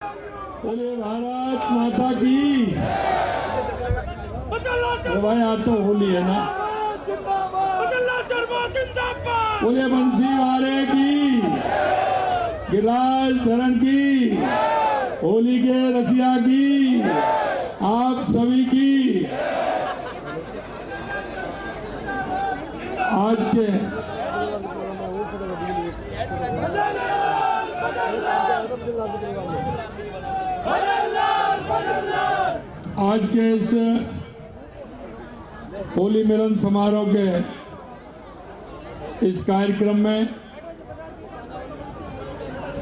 बोले भारत माता की। अरे भाई आज तो होली है ना। बोले बंसी वाले की, गिरिराज धरण की, होली के रसिया की, आप सभी की। आज के इस होली मिलन समारोह के इस कार्यक्रम में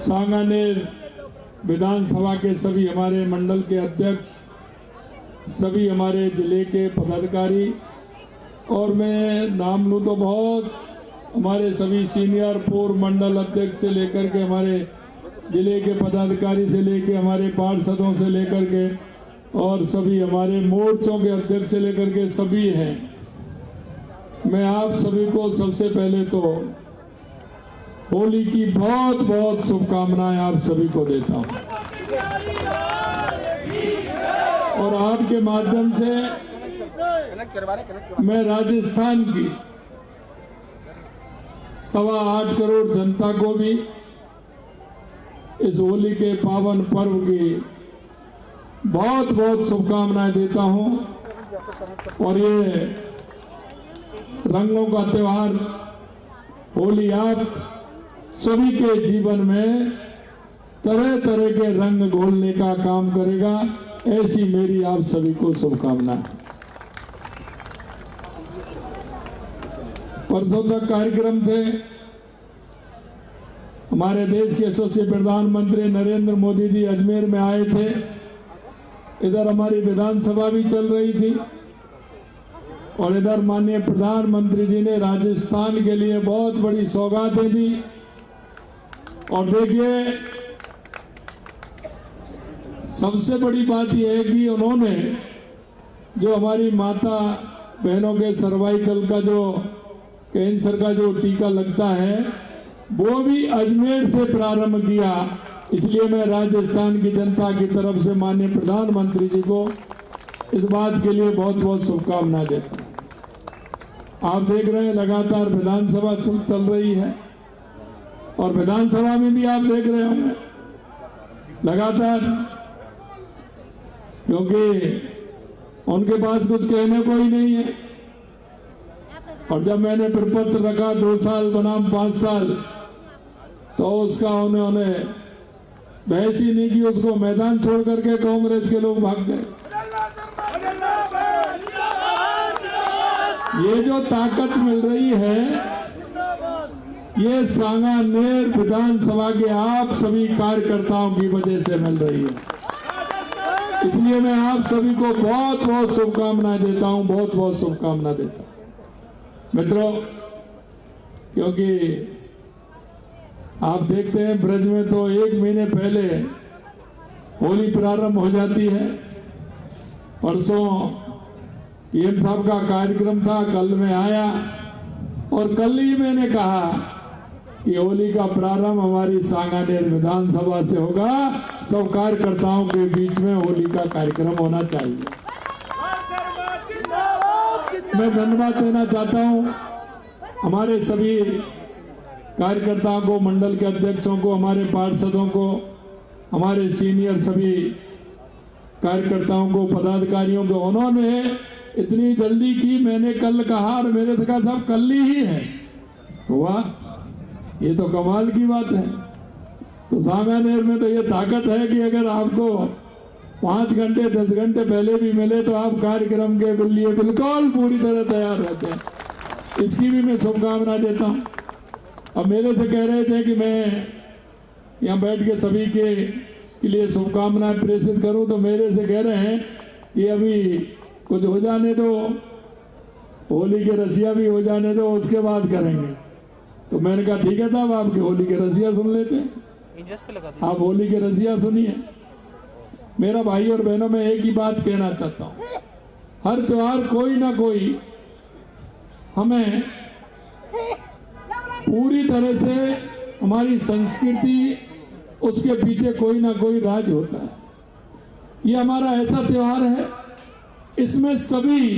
सांगानेर विधानसभा के सभी हमारे मंडल के अध्यक्ष, सभी हमारे जिले के पदाधिकारी, और मैं नाम लूँ तो बहुत हमारे सभी सीनियर पूर्व मंडल अध्यक्ष से लेकर के हमारे जिले के पदाधिकारी से लेकर हमारे पार्षदों से लेकर के और सभी हमारे मोर्चों के अध्यक्ष से लेकर के सभी हैं। मैं आप सभी को सबसे पहले तो होली की बहुत बहुत शुभकामनाएं आप सभी को देता हूं, और आपके माध्यम से मैं राजस्थान की 8.25 करोड़ जनता को भी इस होली के पावन पर्व की बहुत बहुत शुभकामनाएं देता हूं। और ये रंगों का त्योहार होली आप सभी के जीवन में तरह तरह के रंग घोलने का काम करेगा, ऐसी मेरी आप सभी को शुभकामनाएं। परसों तक कार्यक्रम थे, हमारे देश के यशस्वी प्रधानमंत्री नरेंद्र मोदी जी अजमेर में आए थे। इधर हमारी विधानसभा भी चल रही थी और इधर माननीय प्रधानमंत्री जी ने राजस्थान के लिए बहुत बड़ी सौगातें दी। और देखिए, सबसे बड़ी बात यह है कि उन्होंने जो हमारी माता बहनों के सर्वाइकल का जो कैंसर का जो टीका लगता है वो भी अजमेर से प्रारंभ किया। इसलिए मैं राजस्थान की जनता की तरफ से माननीय प्रधानमंत्री जी को इस बात के लिए बहुत बहुत शुभकामनाएं देता हूं। आप देख रहे हैं लगातार विधानसभा चल रही है और विधानसभा में भी आप देख रहे होंगे लगातार, क्योंकि उनके पास कुछ कहने को ही नहीं है। और जब मैंने प्रपत्र रखा 2 साल बनाम 5 साल, तो उसका उन्होंने बहस ही नहीं की, उसको मैदान छोड़ करके कांग्रेस के लोग भाग गए। ये जो ताकत मिल रही है ये सांगानेर विधानसभा के आप सभी कार्यकर्ताओं की वजह से मिल रही है। इसलिए मैं आप सभी को बहुत बहुत शुभकामनाएं देता हूं, बहुत बहुत शुभकामनाएं देता हूं मित्रों। क्योंकि आप देखते हैं ब्रज में तो 1 महीने पहले होली प्रारंभ हो जाती है। परसों पीएम साहब का कार्यक्रम था, कल मैं आया और कल ही मैंने कहा कि होली का प्रारंभ हमारी सांगानेर विधानसभा से होगा। सब कार्यकर्ताओं के बीच में होली का कार्यक्रम होना चाहिए। मैं धन्यवाद देना चाहता हूं हमारे सभी कार्यकर्ताओं को, मंडल के अध्यक्षों को, हमारे पार्षदों को, हमारे सीनियर सभी कार्यकर्ताओं को, पदाधिकारियों को। उन्होंने इतनी जल्दी की, मैंने कल कहा और मेरे से कहा साहब कल ही है। वाह, ये तो कमाल की बात है। तो सांगानेर में तो ये ताकत है कि अगर आपको 5 घंटे 10 घंटे पहले भी मिले तो आप कार्यक्रम के लिए बिल्कुल पूरी तरह तैयार रहते हैं। इसकी भी मैं शुभकामना देता हूँ। अब मेरे से कह रहे थे कि मैं यहाँ बैठ के सभी के लिए शुभकामनाएं प्रेषित करूँ, तो मेरे से कह रहे हैं कि अभी कुछ हो जाने दो, होली के रसिया भी हो जाने दो, उसके बाद करेंगे। तो मैंने कहा ठीक है साहब, आपके होली के रसिया सुन लेते हैं। आप होली के रसिया सुनिए। मेरा भाई और बहनों, मैं एक ही बात कहना चाहता हूँ, हर त्योहार कोई ना कोई हमें पूरी तरह से हमारी संस्कृति उसके पीछे कोई ना कोई राज होता है। ये हमारा ऐसा त्योहार है, इसमें सभी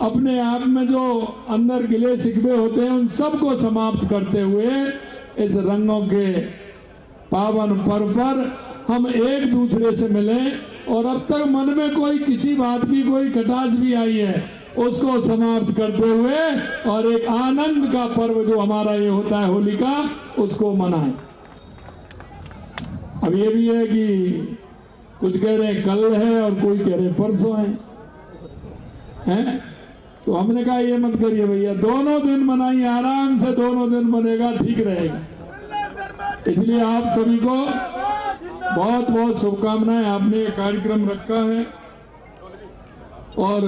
अपने आप में जो अंदर गिले शिकवे होते हैं उन सबको समाप्त करते हुए इस रंगों के पावन पर्व पर हम एक दूसरे से मिलें और अब तक मन में कोई किसी बात की कोई खटास भी आई है उसको समाप्त करते हुए और एक आनंद का पर्व जो हमारा ये होता है होली का, उसको मनाएं। अब ये भी है कि कुछ कह रहे हैं कल है और कोई कह रहे परसों है? तो हमने कहा ये मत करिए भैया, दोनों दिन मनाइए, आराम से दोनों दिन बनेगा, ठीक रहेगा। इसलिए आप सभी को बहुत बहुत शुभकामनाएं। आपने ये कार्यक्रम रखा है और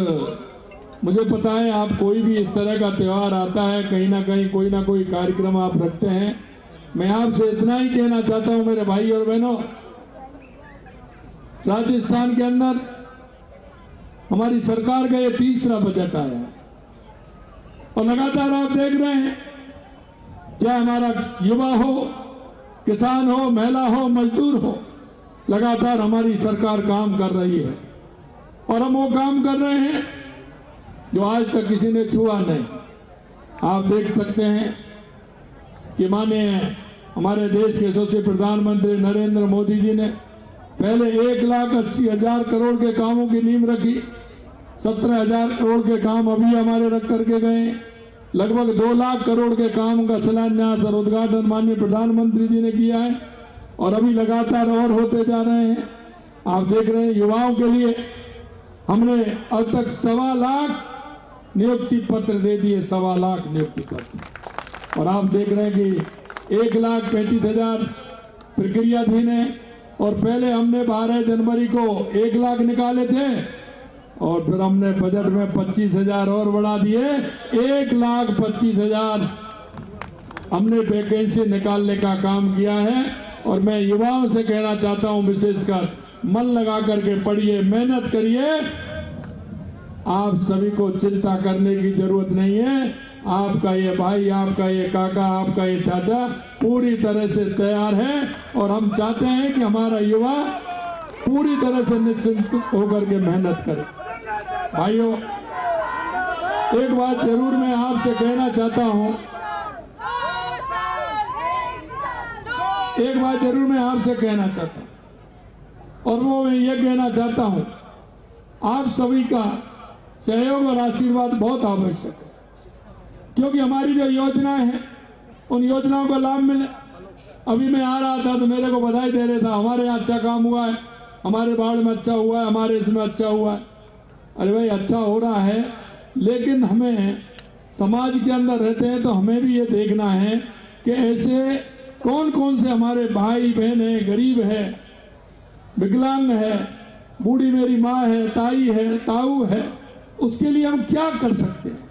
मुझे पता है आप कोई भी इस तरह का त्योहार आता है कहीं ना कहीं कोई ना कोई कार्यक्रम आप रखते हैं। मैं आपसे इतना ही कहना चाहता हूं मेरे भाई और बहनों, राजस्थान के अंदर हमारी सरकार का ये तीसरा बजट आया है और लगातार आप देख रहे हैं, चाहे हमारा युवा हो, किसान हो, महिला हो, मजदूर हो, लगातार हमारी सरकार काम कर रही है और हम वो काम कर रहे हैं जो आज तक किसी ने छुआ नहीं। आप देख सकते हैं कि माननीय हमारे देश के यशस्वी प्रधानमंत्री नरेंद्र मोदी जी ने पहले 1,80,000 करोड़ के कामों की नींव रखी। 17,000 करोड़ के काम अभी हमारे रख करके गए। लगभग 2 लाख करोड़ के काम का शिलान्यास और उद्घाटन माननीय प्रधानमंत्री जी ने किया है और अभी लगातार और होते जा रहे हैं। आप देख रहे हैं युवाओं के लिए हमने अब तक 1.25 लाख नियुक्ति पत्र दे दिए, 1.25 लाख नियुक्ति पत्र। और आप देख रहे हैं कि 1,35,000 प्रक्रियाधीन है और पहले हमने 12 जनवरी को 1 लाख निकाले थे और फिर हमने बजट में 25,000 और बढ़ा दिए, 1,25,000 हमने वैकेंसी निकालने का काम किया है। और मैं युवाओं से कहना चाहता हूं, विशेषकर मन लगा करके पढ़िए, मेहनत करिए। आप सभी को चिंता करने की जरूरत नहीं है। आपका ये भाई, आपका ये काका, आपका ये चाचा पूरी तरह से तैयार है और हम चाहते हैं कि हमारा युवा पूरी तरह से निश्चिंत होकर के मेहनत करे। भाइयों, एक बात जरूर मैं आपसे कहना चाहता हूं, एक बात जरूर मैं आपसे कहना चाहता हूं और वो मैं ये कहना चाहता हूं, आप सभी का सहयोग और आशीर्वाद बहुत आवश्यक है, क्योंकि हमारी जो योजनाएं हैं उन योजनाओं का लाभ मिले। अभी मैं आ रहा था तो मेरे को बधाई दे रहे था, हमारे यहाँ अच्छा काम हुआ है, हमारे बाढ़ में अच्छा हुआ है, हमारे इसमें अच्छा हुआ है। अरे भाई, अच्छा हो रहा है, लेकिन हमें समाज के अंदर रहते हैं तो हमें भी ये देखना है कि ऐसे कौन कौन से हमारे भाई बहन है, गरीब है, विकलांग है, बूढ़ी मेरी माँ है, ताई है, ताऊ है, उसके लिए हम क्या कर सकते हैं।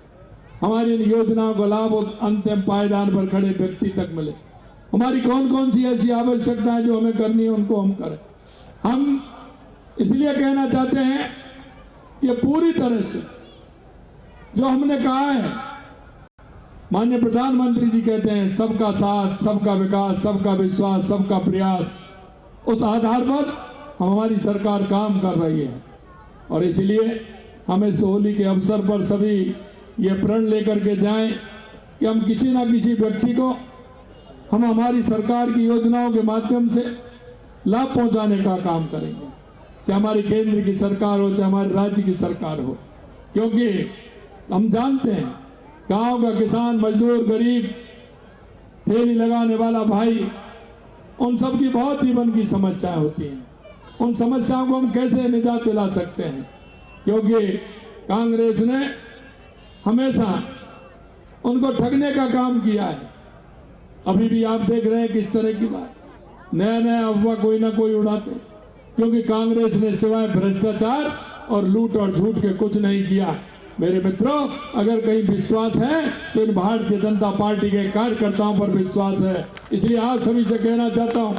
हमारी इन योजनाओं का लाभ उस अंतिम पायदान पर खड़े व्यक्ति तक मिले। हमारी कौन कौन सी ऐसी आवश्यकताएं जो हमें करनी है उनको हम करें। हम इसलिए कहना चाहते हैं कि पूरी तरह से जो हमने कहा है, माननीय प्रधानमंत्री जी कहते हैं सबका साथ, सबका विकास, सबका विश्वास, सबका प्रयास, उस आधार पर हमारी सरकार काम कर रही है। और इसलिए हमें इस होली के अवसर पर सभी ये प्रण लेकर के जाएं कि हम किसी ना किसी व्यक्ति को हम हमारी सरकार की योजनाओं के माध्यम से लाभ पहुंचाने का काम करेंगे, चाहे हमारी केंद्र की सरकार हो, चाहे हमारे राज्य की सरकार हो। क्योंकि हम जानते हैं गांव का किसान, मजदूर, गरीब, ठेली लगाने वाला भाई, उन सब की बहुत जीवन की समस्याएं होती हैं। उन समस्याओं को हम कैसे निजात दिला सकते हैं, क्योंकि कांग्रेस ने हमेशा उनको ठगने का काम किया है। अभी भी आप देख रहे हैं किस तरह की बात, नया नया अफवाह कोई ना कोई उड़ाते, क्योंकि कांग्रेस ने सिवाय भ्रष्टाचार और लूट और झूठ के कुछ नहीं किया। मेरे मित्रों, अगर कहीं विश्वास है तो इन भारतीय जनता पार्टी के कार्यकर्ताओं पर विश्वास है। इसलिए आप सभी से कहना चाहता हूं,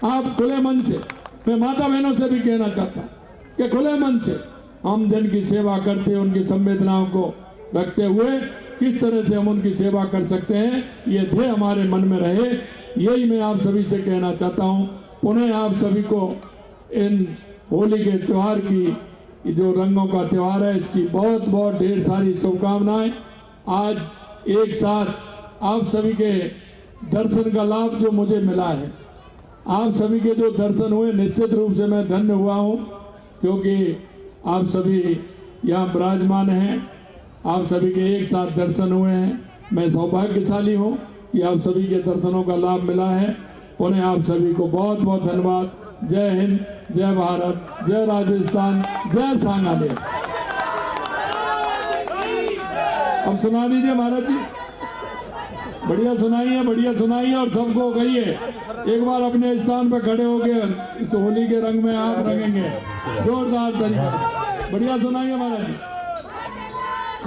आप खुले मन से, मैं माता बहनों से भी कहना चाहता हूं कि खुले मन से हम जन की सेवा करते, उनकी संवेदनाओं को रखते हुए किस तरह से हम उनकी सेवा कर सकते हैं, ये ध्येय हमारे मन में रहे। यही मैं आप सभी से कहना चाहता हूँ। पुनः आप सभी को इन होली के त्यौहार की, जो रंगों का त्यौहार है, इसकी बहुत बहुत ढेर सारी शुभकामनाएं। आज एक साथ आप सभी के दर्शन का लाभ जो मुझे मिला है, आप सभी के जो दर्शन हुए, निश्चित रूप से मैं धन्य हुआ हूँ, क्योंकि आप सभी यहाँ विराजमान हैं, आप सभी के एक साथ दर्शन हुए हैं। मैं सौभाग्यशाली हूँ कि आप सभी के दर्शनों का लाभ मिला है। उन्हें आप सभी को बहुत बहुत धन्यवाद। जय हिंद, जय भारत, जय राजस्थान, जय सांगानेर। अब सुना दीजिए महाराज जी, बढ़िया सुनाइए और सबको कहिए एक बार अपने स्थान पर खड़े होकर इस होली के रंग में आप रंगेंगे। जोरदार तरीके, बढ़िया सुनाइए महाराज जी।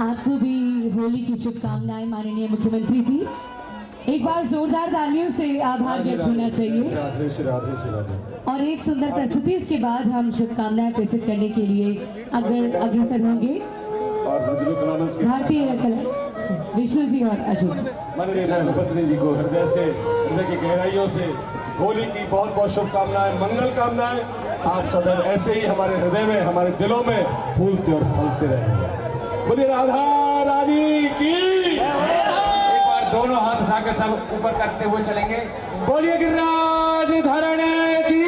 आपको भी होली की शुभकामनाएं माननीय मुख्यमंत्री जी। एक बार जोरदार तालियों से आभार व्यक्त होना चाहिए। और एक सुंदर प्रस्तुति इसके बाद हम शुभकामनाएं प्रेषित करने के लिए अग्रसर होंगे भारतीय कला विष्णु जी और अशोक जी। माननीय मुख्यमंत्री जी को हृदय की गहराइयों से होली की बहुत बहुत शुभकामनाएं, मंगल कामनाएं। आप सदैव ऐसे ही हमारे हृदय में, हमारे दिलों में फूलते और फलते रहेंगे। बोलिए राधा रानी की। एक बार दोनों हाथ उठाकर सब ऊपर करते हुए चलेंगे। बोलिए गिरिराज धरणे की।